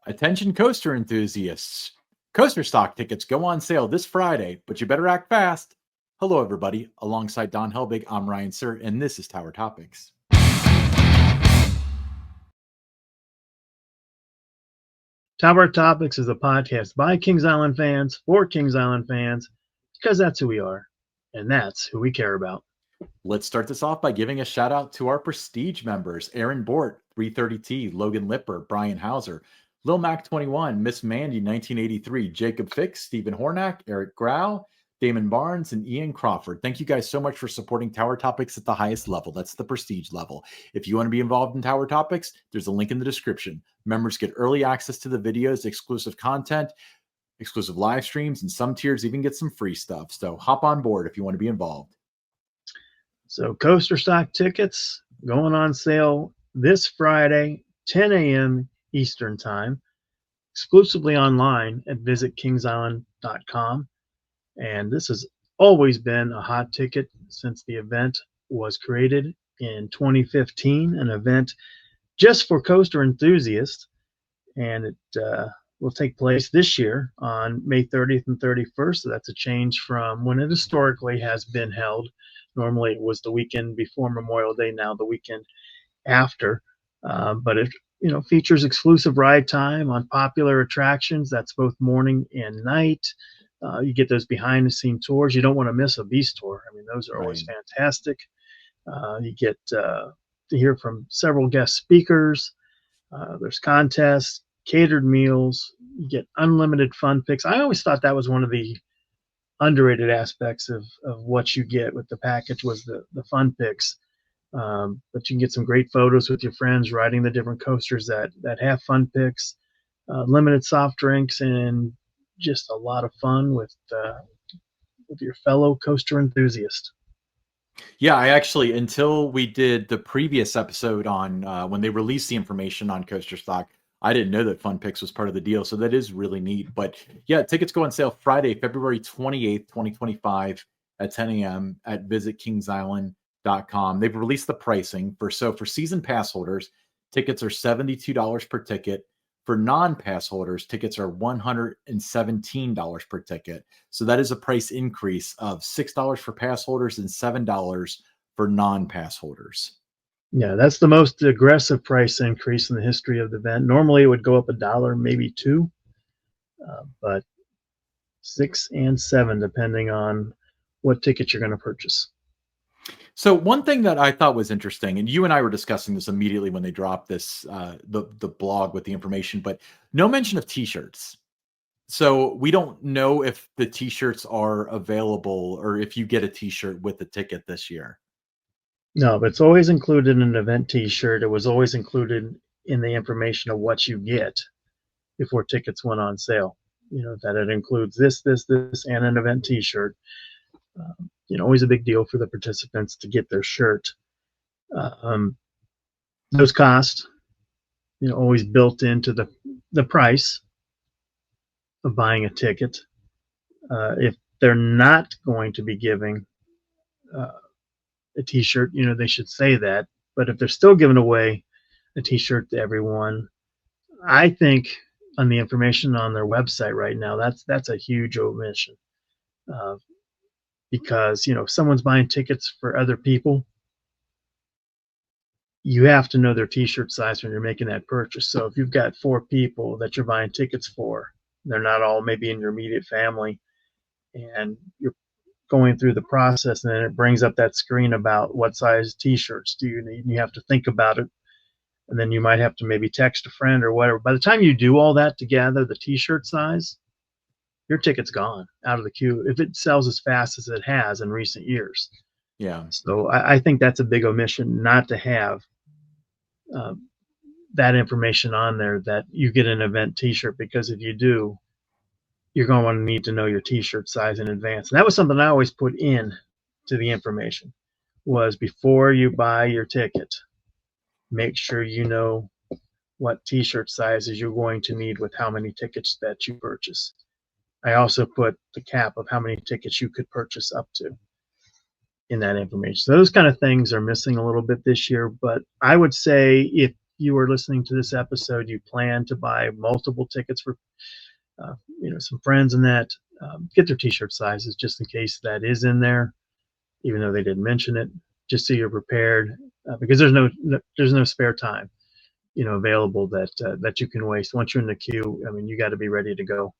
Attention coaster enthusiasts. Coasterstock tickets go on sale this Friday, but you better act fast. Hello, everybody. Alongside Don Helbig, I'm Ryan Sir, and this is Tower Topics. Tower Topics is a podcast by Kings Island fans for Kings Island fans, because that's who we are, and that's who we care about. Let's start this off by giving a shout out to our Prestige members: Aaron Bort, 330T, Logan Lipper, Brian Hauser, Lil Mac 21, Miss Mandy 1983, Jacob Fix, Stephen Hornack, Eric Grau, Damon Barnes, and Ian Crawford. Thank you guys so much for supporting Tower Topics at the highest level. That's the Prestige level. If you want to be involved in Tower Topics, there's a link in the description. Members get early access to the videos, exclusive content, exclusive live streams, and some tiers even get some free stuff. So hop on board if you want to be involved. So Coasterstock tickets going on sale this Friday, 10 a.m. Eastern Time, exclusively online at visitkingsisland.com. And this has always been a hot ticket since the event was created in 2015, an event just for coaster enthusiasts. And it will take place this year on May 30th and 31st. So that's a change from when it historically has been held. Normally it was the weekend before Memorial Day, now the weekend after. But it features exclusive ride time on popular attractions. That's both morning and night. You get those behind the scene tours. You don't want to miss a Beast tour. I mean, those are always fantastic. You get to hear from several guest speakers. There's contests, catered meals. You get unlimited fun picks. I always thought that was one of the underrated aspects of what you get with the package was the fun picks. But you can get some great photos with your friends riding the different coasters that have fun picks, limited soft drinks, and just a lot of fun with your fellow coaster enthusiast. Yeah, I actually, until we did the previous episode on when they released the information on Coasterstock, I didn't know that Fun Picks was part of the deal. So that is really neat. But yeah, tickets go on sale Friday, February 28th, 2025 at 10 a.m. at visitkingsisland.com. They've released the pricing for season pass holders. Tickets are $72 per ticket. For non-pass holders, tickets are $117 per ticket. So that is a price increase of $6 for pass holders and $7 for non-pass holders. Yeah, that's the most aggressive price increase in the history of the event. Normally it would go up $1, maybe $2, but $6 and $7 depending on what ticket you're going to purchase. So one thing that I thought was interesting, and you and I were discussing this immediately when they dropped this, the blog with the information, but no mention of T-shirts. So we don't know if the T-shirts are available or if you get a T-shirt with the ticket this year. No, but it's always included in an event T-shirt. It was always included in the information of what you get before tickets went on sale. That it includes this, and an event T-shirt. Always a big deal for the participants to get their shirt. Those cost, always built into the price of buying a ticket. If they're not going to be giving a T-shirt, they should say that. But if they're still giving away a T-shirt to everyone, I think on the information on their website right now, that's a huge omission. Because if someone's buying tickets for other people, you have to know their T-shirt size when you're making that purchase. So if you've got 4 people that you're buying tickets for, they're not all maybe in your immediate family, and you're going through the process, and then it brings up that screen about what size T-shirts do you need, and you have to think about it, and then you might have to maybe text a friend or whatever. By the time you do all that together, the T-shirt size, your ticket's gone out of the queue if it sells as fast as it has in recent years. Yeah. So I think that's a big omission not to have that information on there, that you get an event T-shirt, because if you do, you're going to want to need to know your T-shirt size in advance. And that was something I always put in to the information, was before you buy your ticket, make sure you know what T-shirt sizes you're going to need with how many tickets that you purchase. I also put the cap of how many tickets you could purchase up to in that information. So those kind of things are missing a little bit this year, but I would say if you are listening to this episode, you plan to buy multiple tickets for some friends and that, get their t-shirt sizes just in case that is in there, even though they didn't mention it, just so you're prepared, because there's no spare time available that you can waste. Once you're in the queue, I mean, you got to be ready to go.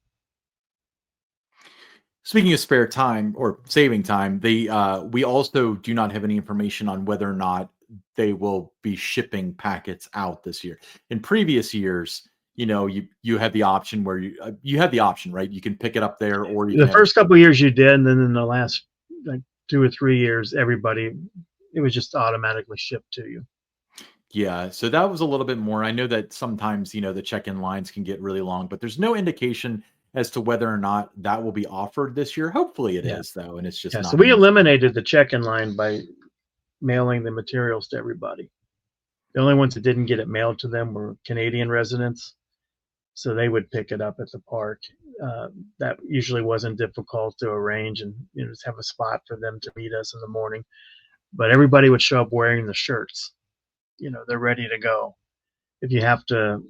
Speaking of spare time or saving time, we also do not have any information on whether or not they will be shipping packets out this year. In previous years, you had the option where you had the option, right? You can pick it up there, or you The can have it. first couple of years you did, and then in the last like 2 or 3 years, it was just automatically shipped to you. Yeah, so that was a little bit more. I know that sometimes, the check-in lines can get really long, but there's no indication as to whether or not that will be offered this year. Hopefully it Yeah. is, though, and it's just Yeah. So not we in. eliminated the check-in line by mailing the materials to everybody. The only ones that didn't get it mailed to them were Canadian residents, so they would pick it up at the park. That usually wasn't difficult to arrange, and just have a spot for them to meet us in the morning. But everybody would show up wearing the shirts. They're ready to go. If you have to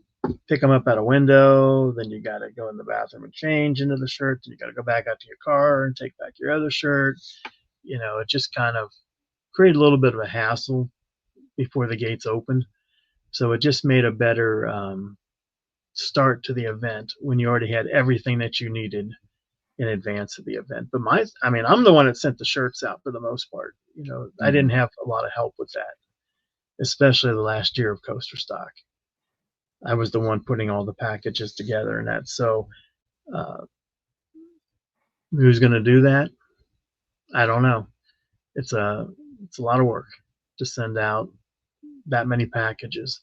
pick them up at a window, then you got to go in the bathroom and change into the shirt. Then you got to go back out to your car and take back your other shirt. It just kind of created a little bit of a hassle before the gates opened. So it just made a better start to the event when you already had everything that you needed in advance of the event. But I'm the one that sent the shirts out for the most part. I didn't have a lot of help with that, especially the last year of Coasterstock. I was the one putting all the packages together and that. So who's going to do that? I don't know. It's a lot of work to send out that many packages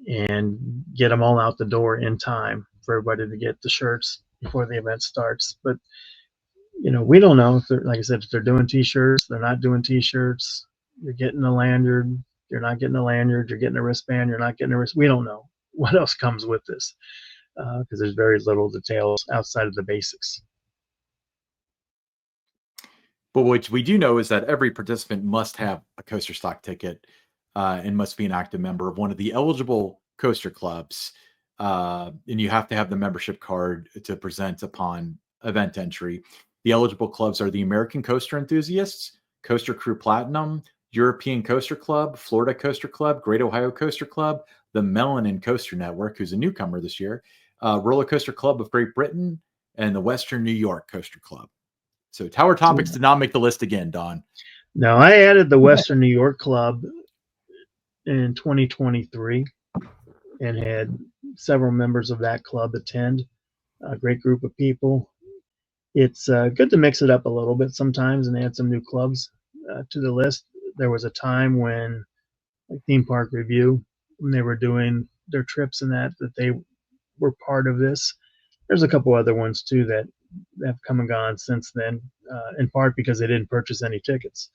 and get them all out the door in time for everybody to get the shirts before the event starts. But we don't know if they're, like I said, if they're doing t-shirts, they're not doing t-shirts. You're getting a lanyard, you're not getting a lanyard. You're getting a wristband, you're not getting a wrist. We don't know what else comes with this, because there's very little details outside of the basics. But what we do know is that every participant must have a Coasterstock ticket, and must be an active member of one of the eligible coaster clubs. And you have to have the membership card to present upon event entry. The eligible clubs are the American Coaster Enthusiasts, Coaster Crew Platinum, European Coaster Club, Florida Coaster Club, Great Ohio Coaster Club, the Melanin Coaster Network, who's a newcomer this year, Roller Coaster Club of Great Britain, and the Western New York Coaster Club. So Tower Topics did not make the list again, Don. Now, I added the Western New York Club in 2023 and had several members of that club attend. A great group of people. It's good to mix it up a little bit sometimes and add some new clubs to the list. There was a time when, like Theme Park Review, when they were doing their trips and that they were part of this. There's a couple other ones too that have come and gone since then, in part because they didn't purchase any tickets.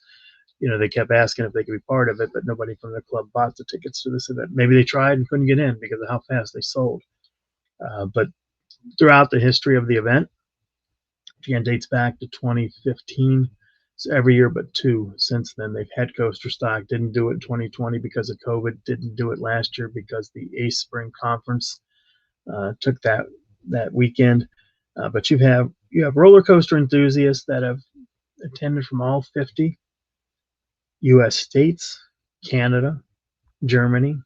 They kept asking if they could be part of it, but nobody from the club bought the tickets to this event. Maybe they tried and couldn't get in because of how fast they sold. But throughout the history of the event, again, dates back to 2015. So every year but two since then, they've had Coasterstock. Didn't do it in 2020 because of COVID. Didn't do it last year because the ACE Spring Conference took that weekend. But you have roller coaster enthusiasts that have attended from all 50 U.S. states, Canada, Germany,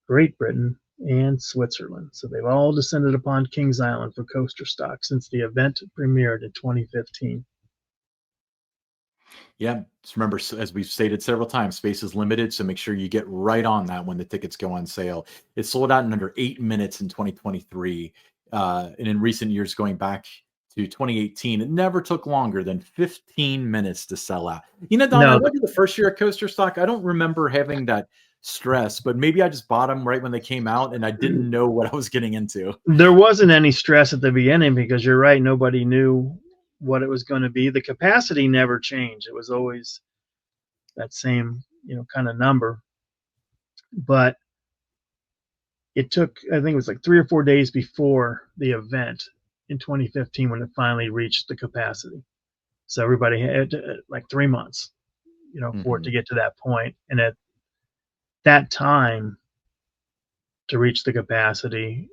Great Britain, and Switzerland. So they've all descended upon Kings Island for Coasterstock since the event premiered in 2015. Yeah, just remember, as we've stated several times, space is limited, so make sure you get right on that when the tickets go on sale. It sold out in under 8 minutes in 2023, and in recent years, going back to 2018, it never took longer than 15 minutes to sell out. Don, I went to the first year of Coasterstock. I don't remember having that stress, but maybe I just bought them right when they came out, and I didn't know what I was getting into. There wasn't any stress at the beginning because you're right, nobody knew what it was going to be. The capacity never changed. It was always that same, kind of number. But it took, I think it was like 3 or 4 days before the event in 2015 when it finally reached the capacity. So everybody had like 3 months, for it to get to that point. And at that time, to reach the capacity.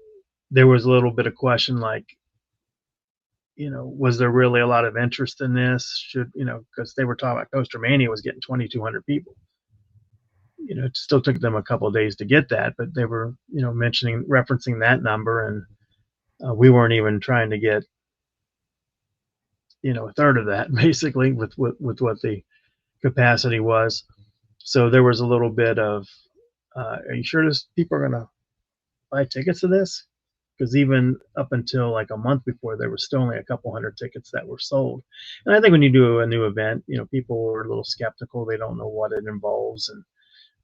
There was a little bit of question, like, was there really a lot of interest in this? Because they were talking about Coaster Mania was getting 2,200 people. It still took them a couple of days to get that, but they were, referencing that number, and we weren't even trying to get, a third of that basically with what the capacity was. So there was a little bit of, are you sure people are going to buy tickets to this? Because even up until like a month before, there was still only a couple hundred tickets that were sold. And I think when you do a new event, people are a little skeptical. They don't know what it involves, and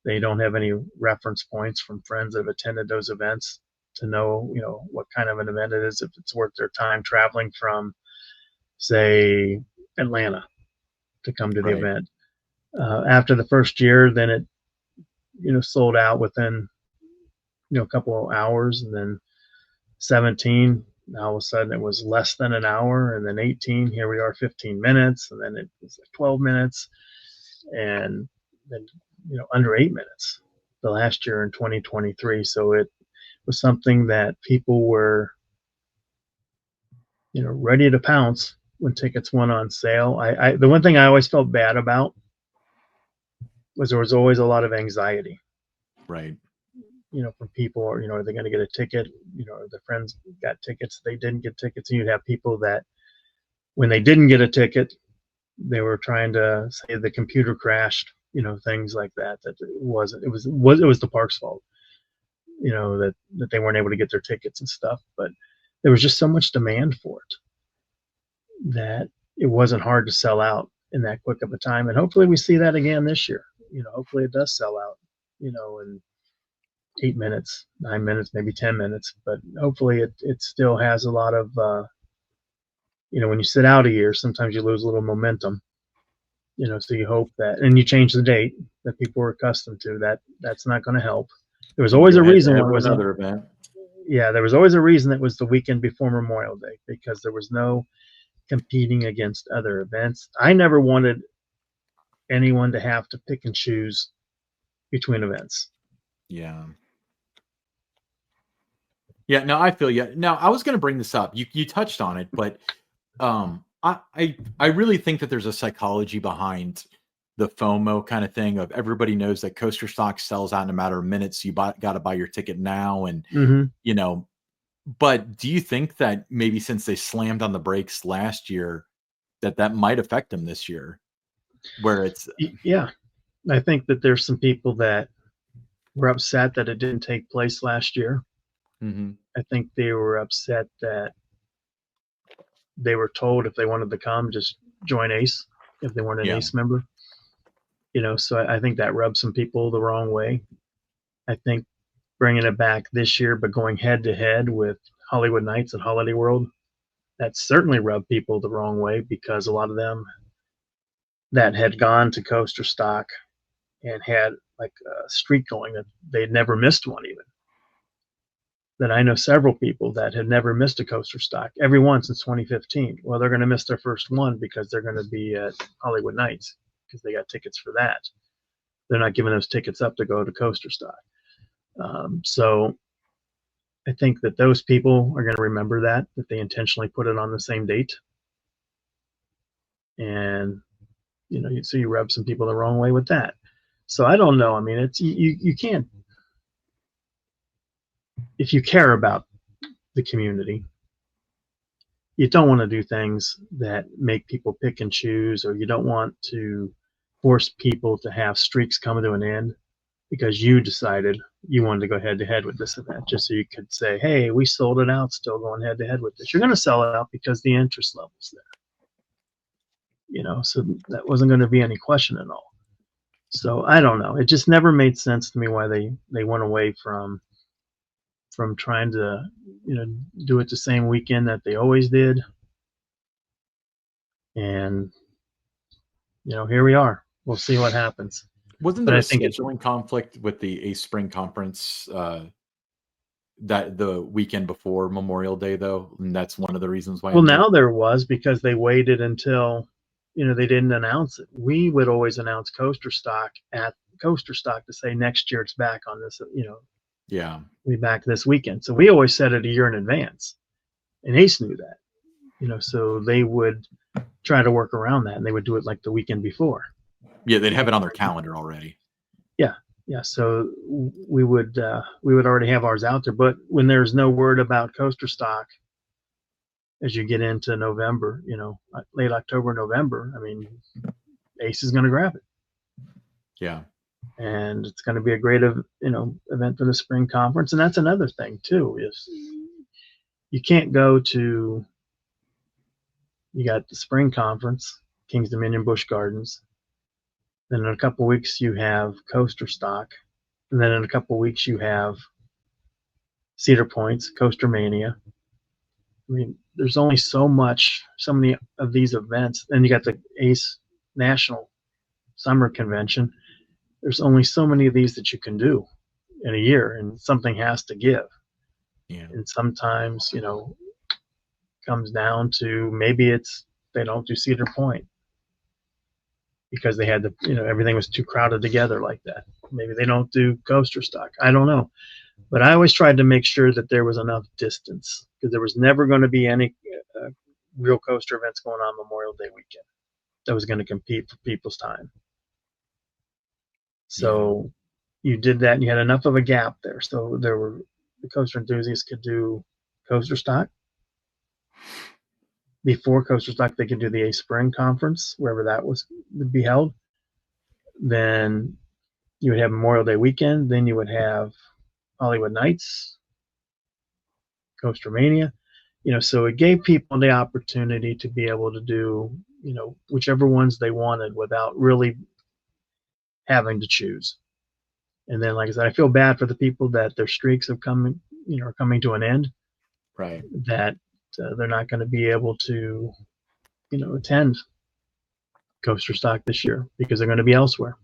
they don't have any reference points from friends that have attended those events to know, what kind of an event it is, if it's worth their time traveling from, say, Atlanta to come to the Right. event. After the first year, then it, sold out within, a couple of hours, and then 17, all of a sudden it was less than an hour, and then 18, here we are, 15 minutes, and then it was like 12 minutes, and then, under 8 minutes the last year in 2023. So it was something that people were, ready to pounce when tickets went on sale. The one thing I always felt bad about was there was always a lot of anxiety, Right. from people, or, are they going to get a ticket? Their friends got tickets, they didn't get tickets. And you'd have people that when they didn't get a ticket, they were trying to say the computer crashed, things like that, that it wasn't, it was the park's fault, that they weren't able to get their tickets and stuff. But there was just so much demand for it that it wasn't hard to sell out in that quick of a time. And hopefully we see that again this year. Hopefully it does sell out, in 8 minutes, 9 minutes, maybe 10 minutes, but hopefully it still has a lot of, when you sit out a year, sometimes you lose a little momentum, so you hope that, and you change the date that people are accustomed to, that's not going to help. There was always a reason why it was another event. Yeah, there was always a reason it was the weekend before Memorial Day, because there was no competing against other events. I never wanted anyone to have to pick and choose between events. Yeah. Yeah, no, I feel you. Now, I was going to bring this up. You touched on it, but I really think that there's a psychology behind the FOMO kind of thing of everybody knows that Coasterstock sells out in a matter of minutes. So you got to buy your ticket now, and Mm-hmm. But do you think that maybe since they slammed on the brakes last year, that might affect them this year, where it's Yeah, I think that there's some people that were upset that it didn't take place last year. Mhm. I think they were upset that they were told if they wanted to come, just join Ace if they weren't an Yeah. Ace member. So I think that rubbed some people the wrong way. I think bringing it back this year, but going head to head with Hollywood Nights and Holiday World, that certainly rubbed people the wrong way, because a lot of them that had gone to Coasterstock and had like a streak going, that they'd never missed one even. That I know several people that had never missed a Coasterstock, every one since 2015. Well, they're going to miss their first one because they're going to be at Hollywood Nights because they got tickets for that. They're not giving those tickets up to go to Coasterstock. So I think that those people are going to remember that they intentionally put it on the same date. And, so you rub some people the wrong way with that. So I don't know. I mean, it's, you can't, if you care about the community, you don't want to do things that make people pick and choose, or you don't want to force people to have streaks come to an end because you decided you wanted to go head to head with this event, just so you could say, hey, we sold it out, still going head to head with this. You're going to sell it out because the interest level's there. So that wasn't going to be any question at all. So I don't know. It just never made sense to me why they went away from trying to, do it the same weekend that they always did. And, here we are. We'll see what happens. Wasn't But there I a think scheduling conflict with the Ace Spring Conference that the weekend before Memorial Day, though? And that's one of the reasons why. well, now there was, because they waited until, they didn't announce it. We would always announce Coasterstock at Coasterstock to say next year it's back on this, Yeah. We'll be back this weekend. So we always set it a year in advance. And Ace knew that, so they would try to work around that, and they would do it like the weekend before. Yeah, they'd have it on their calendar already. Yeah. Yeah. So we would already have ours out there. But when there's no word about Coasterstock, as you get into November, late October, November, I mean, Ace is going to grab it. Yeah. And it's going to be a great, event for the spring conference. And that's another thing too, is you can't go to, you got the spring conference, Kings Dominion Busch Gardens. Then in a couple of weeks you have Coasterstock. And then in a couple of weeks you have Cedar Point's Coaster Mania. I mean, there's only so many of these events. Then you got the Ace National Summer Convention. There's only so many of these that you can do in a year, and something has to give. Yeah. And sometimes, comes down to maybe they don't do Cedar Point because they had everything was too crowded together like that. Maybe they don't do Coasterstock. I don't know. But I always tried to make sure that there was enough distance, because there was never going to be any real coaster events going on Memorial Day weekend that was going to compete for people's time. So you did that, and you had enough of a gap there. So the coaster enthusiasts could do Coasterstock. Before Coasterstock, they could do the Ace Spring Conference, wherever that would be held. Then you would have Memorial Day weekend. Then you would have Hollywood Nights, Coaster Mania. So it gave people the opportunity to be able to do, whichever ones they wanted without really having to choose. And then, like I said, I feel bad for the people that their streaks are coming to an end. Right. That they're not going to be able to, attend Coasterstock this year because they're going to be elsewhere.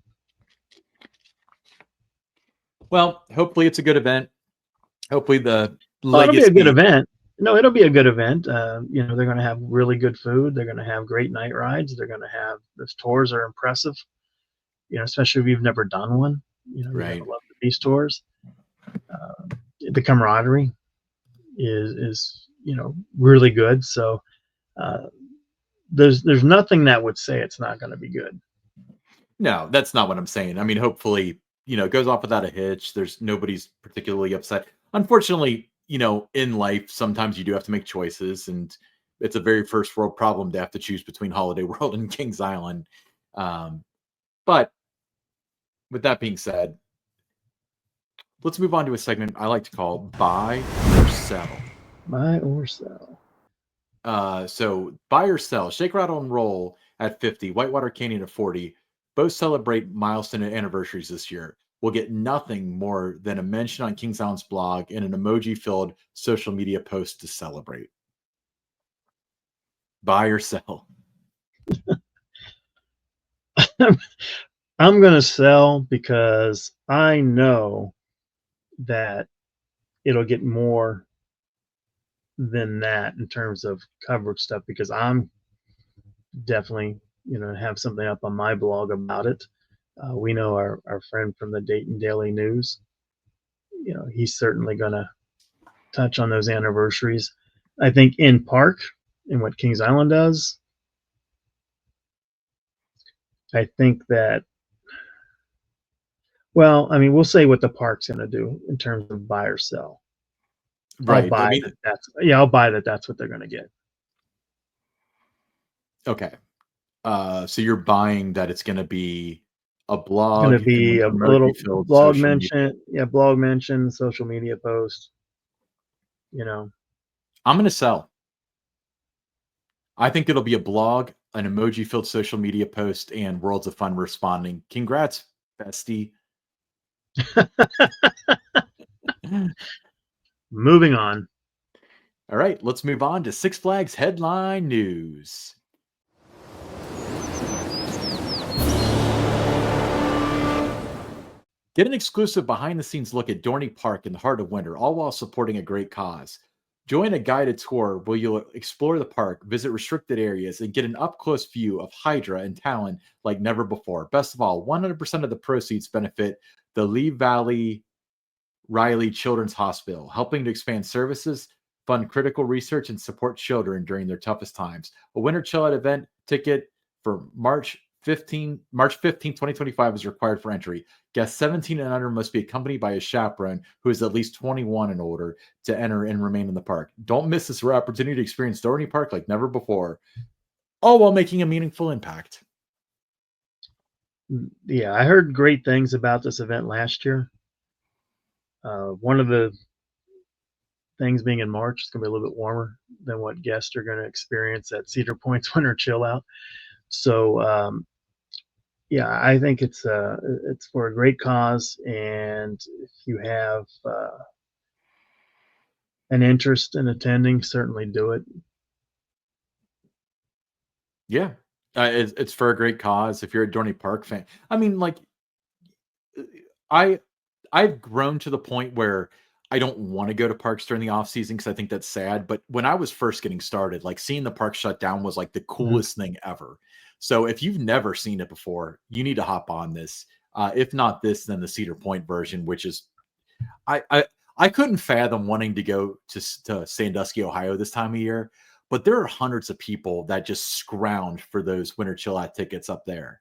Well, hopefully it's a good event. Hopefully the legacy. It'll be a good event. No, it'll be a good event. They're going to have really good food. They're going to have great night rides. They're going to have, those tours are impressive. Especially if you've never done one. Right. I love the Beast tours. The camaraderie is really good. So there's nothing that would say it's not going to be good. No, that's not what I'm saying. I mean, hopefully, it goes off without a hitch. Nobody's particularly upset. Unfortunately, in life, sometimes you do have to make choices, and it's a very first world problem to have to choose between Holiday World and Kings Island. But with that being said, let's move on to a segment I like to call Buy or Sell. Buy or sell. So buy or sell. Shake, Rattle, and Roll at 50. Whitewater Canyon at 40. Both celebrate milestone anniversaries this year. We'll get nothing more than a mention on Kings Island's blog and an emoji-filled social media post to celebrate. Buy or sell? I'm going to sell, because I know that it'll get more than that in terms of coverage stuff, because I'm definitely, have something up on my blog about it. We know our friend from the Dayton Daily News, he's certainly going to touch on those anniversaries. I think in park, and what Kings Island does, I think that, well, I mean, we'll say what the park's going to do in terms of buy or sell. Right. I'll buy that that's what they're going to get. Okay. So you're buying that it's going to be a blog. It's going to be a little blog mention. Yeah, blog mention, social media post. I'm going to sell. I think it'll be a blog, an emoji-filled social media post, and Worlds of Fun responding. Congrats, bestie. Moving on. All right, let's move on to Six Flags headline news. Get an exclusive behind-the-scenes look at Dorney Park in the heart of winter, all while supporting a great cause. Join a guided tour where you'll explore the park, visit restricted areas, and get an up-close view of Hydra and Talon like never before. Best of all, 100% of the proceeds benefit the Lee Valley Riley Children's Hospital, helping to expand services, fund critical research, and support children during their toughest times. A winter chill out event ticket for March 15th, 2025 is required for entry. Guests 17 and under must be accompanied by a chaperone who is at least 21 and older to enter and remain in the park. Don't miss this rare opportunity to experience Dorney Park like never before, all while making a meaningful impact. Yeah, I heard great things about this event last year. One of the things being in March, it's going to be a little bit warmer than what guests are going to experience at Cedar Point's winter chill out. So, yeah, I think it's for a great cause, and if you have an interest in attending, certainly do it. Yeah, it's for a great cause. If you're a Dorney Park fan, I mean, like, I I've grown to the point where I don't want to go to parks during the off season because I think that's sad. But when I was first getting started, like seeing the park shut down was like the Mhm. coolest thing ever. So if you've never seen it before, you need to hop on this. If not this, then the Cedar Point version, which is I I I couldn't fathom wanting to go to Sandusky, Ohio this time of year, but there are hundreds of people that just scrounge for those winter chill out tickets up there.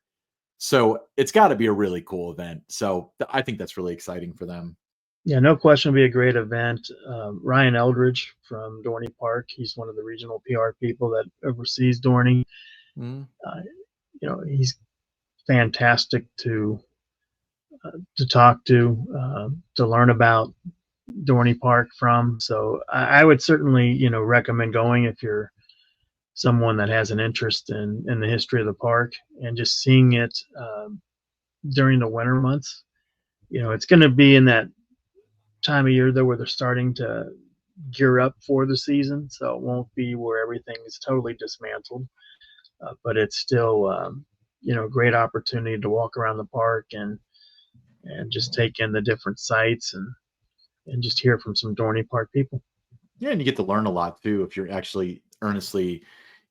So it's got to be a really cool event. So I think that's really exciting for them. Yeah, no question, it'll be a great event. Ryan Eldridge from Dorney Park, he's one of the regional PR people that oversees Dorney. Mm. Uh, he's fantastic to talk to learn about Dorney Park from. So I would certainly, recommend going if you're someone that has an interest in the history of the park and just seeing it during the winter months. It's going to be in that time of year though where they're starting to gear up for the season, so it won't be where everything is totally dismantled, but it's still a great opportunity to walk around the park and just take in the different sights and just hear from some Dorney Park people. Yeah, and you get to learn a lot too if you're actually earnestly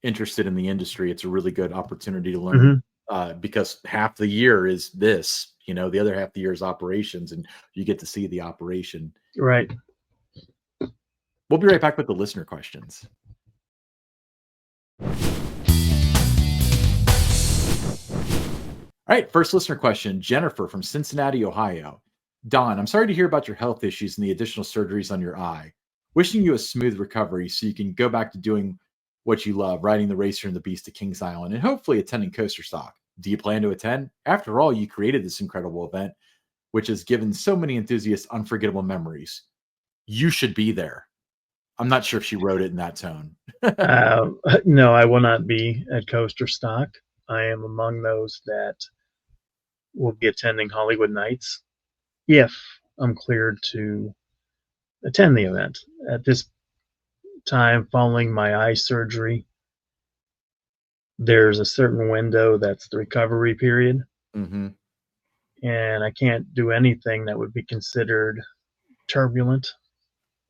interested in the industry. It's a really good opportunity to learn Hmm. because half the year is this, the other half of the year is operations, and you get to see the operation. Right. We'll be right back with the listener questions. All right, first listener question, Jennifer from Cincinnati, Ohio. Don, I'm sorry to hear about your health issues and the additional surgeries on your eye. Wishing you a smooth recovery so you can go back to doing what you love, riding the Racer and the Beast to Kings Island, and hopefully attending Coasterstock. Do you plan to attend? After all, you created this incredible event, which has given so many enthusiasts unforgettable memories. You should be there. I'm not sure if she wrote it in that tone. Uh, no, I will not be at Coasterstock. I am among those that will be attending Hollywood Nights if I'm cleared to attend the event. At this time, following my eye surgery, there's a certain window that's the recovery period, Hmm. and I can't do anything that would be considered turbulent,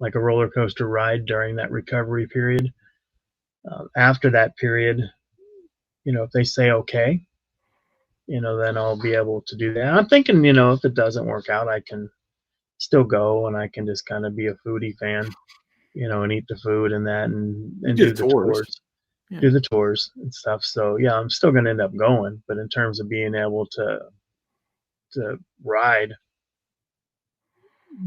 like a roller coaster ride during that recovery period. After that period, if they say okay, then I'll be able to do that. I'm thinking, if it doesn't work out, I can still go and I can just kind of be a foodie fan, and eat the food and that You and do the do the tours. tours, Yeah. do the tours and stuff. So yeah, I'm still going to end up going, but in terms of being able to ride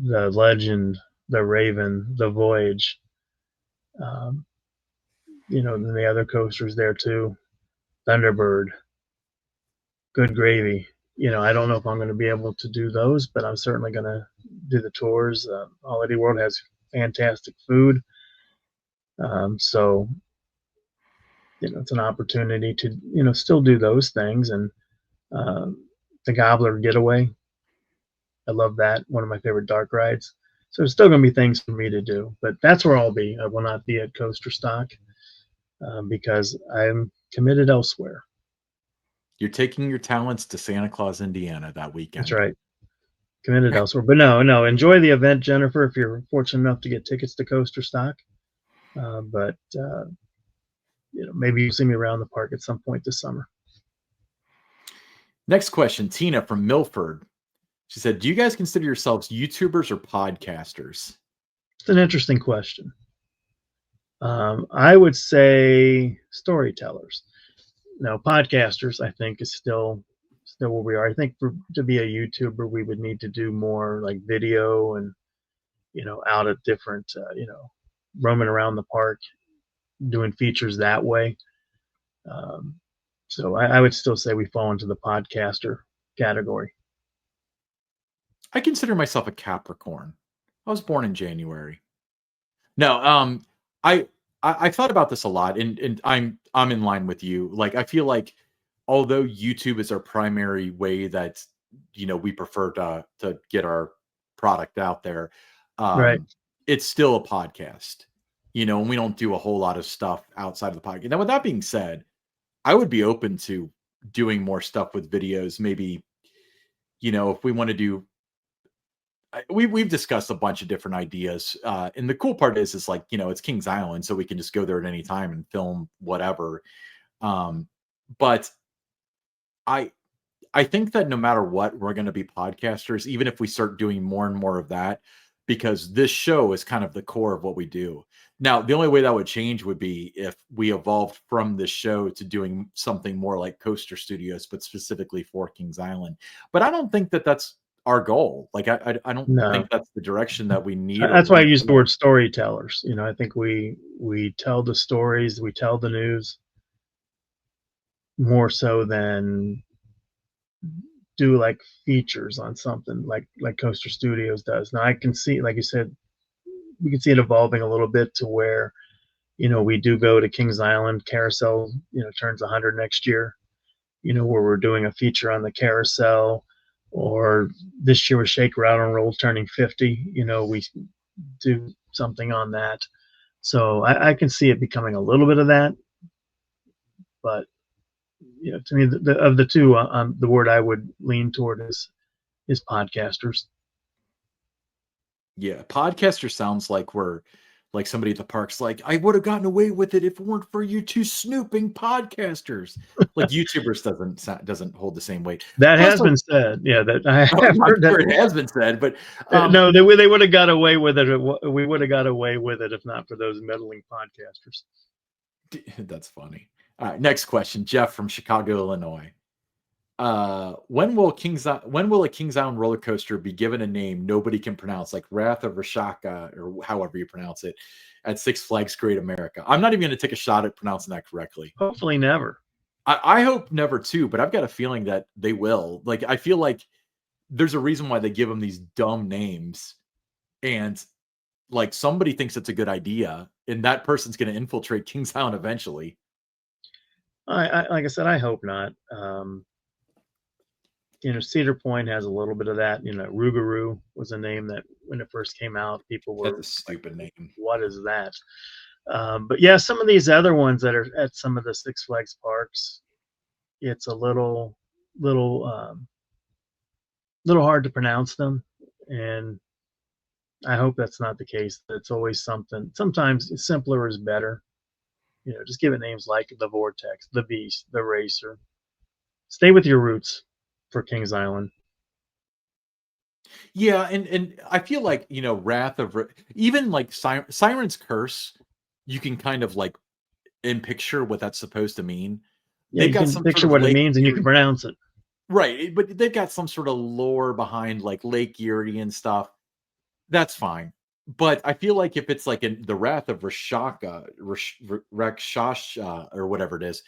the Legend, the Raven, the Voyage, um, and the other coasters there too, Thunderbird, Good Gravy. I don't know if I'm going to be able to do those, but I'm certainly going to do the tours. Holiday World has fantastic food, so it's an opportunity to still do those things. And the Gobbler Getaway, I love that. One of my favorite dark rides. So there's still going to be things for me to do, but that's where I'll be. I will not be at Coasterstock because I'm committed elsewhere. You're taking your talents to Santa Claus, Indiana that That's weekend. right. Committed elsewhere. But no, enjoy the event, Jennifer, if you're fortunate enough to get tickets to Coasterstock. But maybe you'll see me around the park at some point this summer. Next question, Tina from Milford. She said, "Do you guys consider yourselves YouTubers or podcasters?" It's an interesting question. I would say storytellers. Now, podcasters, I think, is still where we are. I think to be a YouTuber, we would need to do more like video and out at different roaming around the park, doing features that way. Um, so I would still say we fall into the podcaster category. I consider myself a Capricorn. I was born in January. No, I I've thought about this a lot, and I'm in line with you. Like, I feel like although YouTube is our primary way that we prefer to get our product out there, Right. um, it's still a podcast. And we don't do a whole lot of stuff outside of the podcast. Now, with that being said, I would be open to doing more stuff with videos. Maybe if we want to do we've discussed a bunch of different ideas, and the cool part is like it's Kings Island, so we can just go there at any time and film whatever. But I I think that no matter what, we're going to be podcasters, even if we start doing more and more of that, because this show is kind of the core of what we do. Now, the only way that would change would be if we evolved from this show to doing something more like Coaster Studios, but specifically for Kings Island. But I don't think that that's our goal. Like, I don't No, think that's the direction that we need or that's why I want use to the go. word storytellers. I think we tell the stories, we tell the news more so than do like features on something like Coaster Studios does. Now I can see, like you said, we can see it evolving a little bit to where we do go to Kings Island carousel. Turns 100 next year. Where we're doing a feature on the carousel, or this year with Shake, Rattle, and Roll turning 50. We do something on that. So I can see it becoming a little bit of that, but to me, of the two, the word I would lean toward is podcasters. Yeah, podcaster sounds like we're like somebody at the park's like, I would have gotten away with it if it weren't for you two snooping podcasters. Like YouTubers doesn't hold the same weight. That Plus, has been said. Yeah, that I oh, have I'm heard that. sure it has been said, but No, they would have got away with it. We would have got away with it if not for those meddling podcasters. that's funny. All right, next question, Jeff from Chicago, Illinois. When will a Kings Island roller coaster be given a name nobody can pronounce, like Wrath of Rashaka or however you pronounce it, at Six Flags Great America? I'm not even going to take a shot at pronouncing that correctly. Hopefully, never. I hope never too, but I've got a feeling that they will. Like, I feel like there's a reason why they give them these dumb names, and like somebody thinks it's a good idea, and that person's going to infiltrate Kings Island eventually. Like I said, I hope not. Cedar Point has a little bit of that. Rougarou was a name that when it first came out, people That's were a like, stupid name. "What is that?" But yeah, some of these other ones that are at some of the Six Flags parks, it's a little hard to pronounce them, and I hope that's not the case. It's always something. Sometimes simpler is better. Just give it names like the Vortex, the Beast, the Racer. Stay with your roots for Kings Island. Yeah, and I feel like even like Siren's Curse, you can kind of like in picture what that's supposed to mean. Yeah, They've you got can some sort picture of what it Lake means and you can Erie, pronounce it. right? But they've got some sort of lore behind like Lake Erie and stuff. That's fine. But I feel like if it's like in the Wrath of Rakshasha or whatever it is,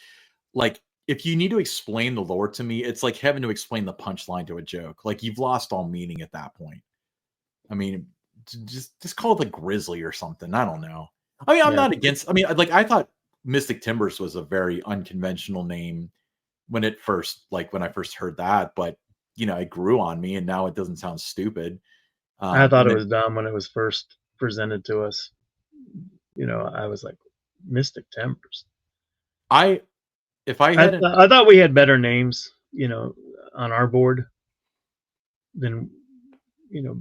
like if you need to explain the lore to me, it's like having to explain the punchline to a joke. Like you've lost all meaning at that point. I mean, just call it the Grizzly or something. I don't know. I mean, I'm Yeah, not against. I mean, like I thought Mystic Timbers was a very unconventional name when I first heard that, but it grew on me, and now it doesn't sound stupid. I thought And it then was dumb when it was first presented to us. I was like, Mystic Timbers. I, if I I, hadn't, I thought we had better names, on our board than,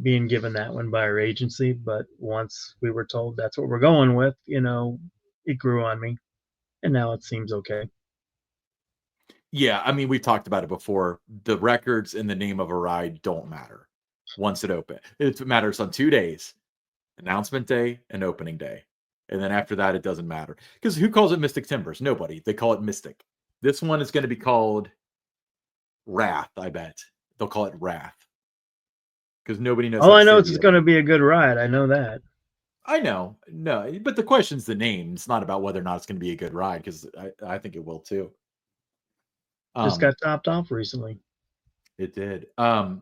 being given that one by our agency. But once we were told that's what we're going with, it grew on me. And now it seems okay. yeah, I mean, we've talked about it before. The records in the name of a ride don't matter. once it opens. It matters on 2 days: announcement day and opening day. And then after that, it doesn't matter. Because who calls it Mystic Timbers? Nobody. They call it Mystic. This one is going to be called Wrath, I bet. They'll call it Wrath. Because nobody knows All how to I know say is it's the going other. to be a good ride. I know that. I know. No, but the question's the name. It's not about whether or not it's going to be a good ride, because I think it will too. Just Um, got topped off recently. it did. What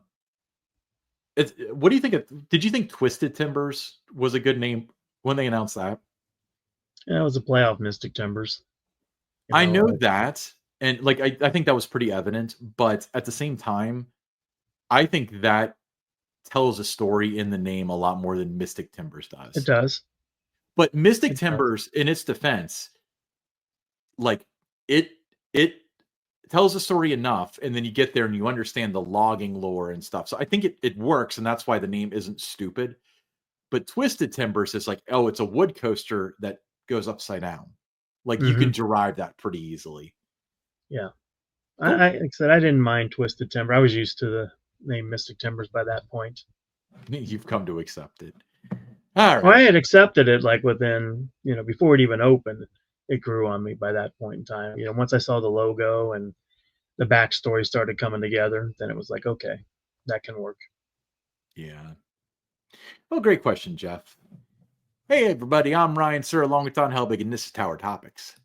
do you think did you think Twisted Timbers was a good name when they announced that? Yeah, it was a playoff Mystic Timbers. You I know know, that, and like I think that was pretty evident, but at the same time, I think that tells a story in the name a lot more than Mystic Timbers it does. does. But Mystic It does. Timbers, in its defense, like it tells a story enough, and then you get there and you understand the logging lore and stuff. So I think it works, and that's why the name isn't stupid. But Twisted Timbers is like, oh, it's a wood coaster that goes upside down. Like you can Hmm. derive that pretty easily. Yeah. Cool. Like I said, I didn't mind Twisted Timber. I was used to the name Mystic Timbers by that point. You've come to accept it. All Well, I right. had accepted it like within, before it even opened, it grew on me by that point in time. Once I saw the logo and the backstory started coming together, then it was like, okay, that can work. Yeah. Well, great question, Jeff. Hey, everybody. I'm Ryan Sir, along with Don Helbig, and this is Tower Topics.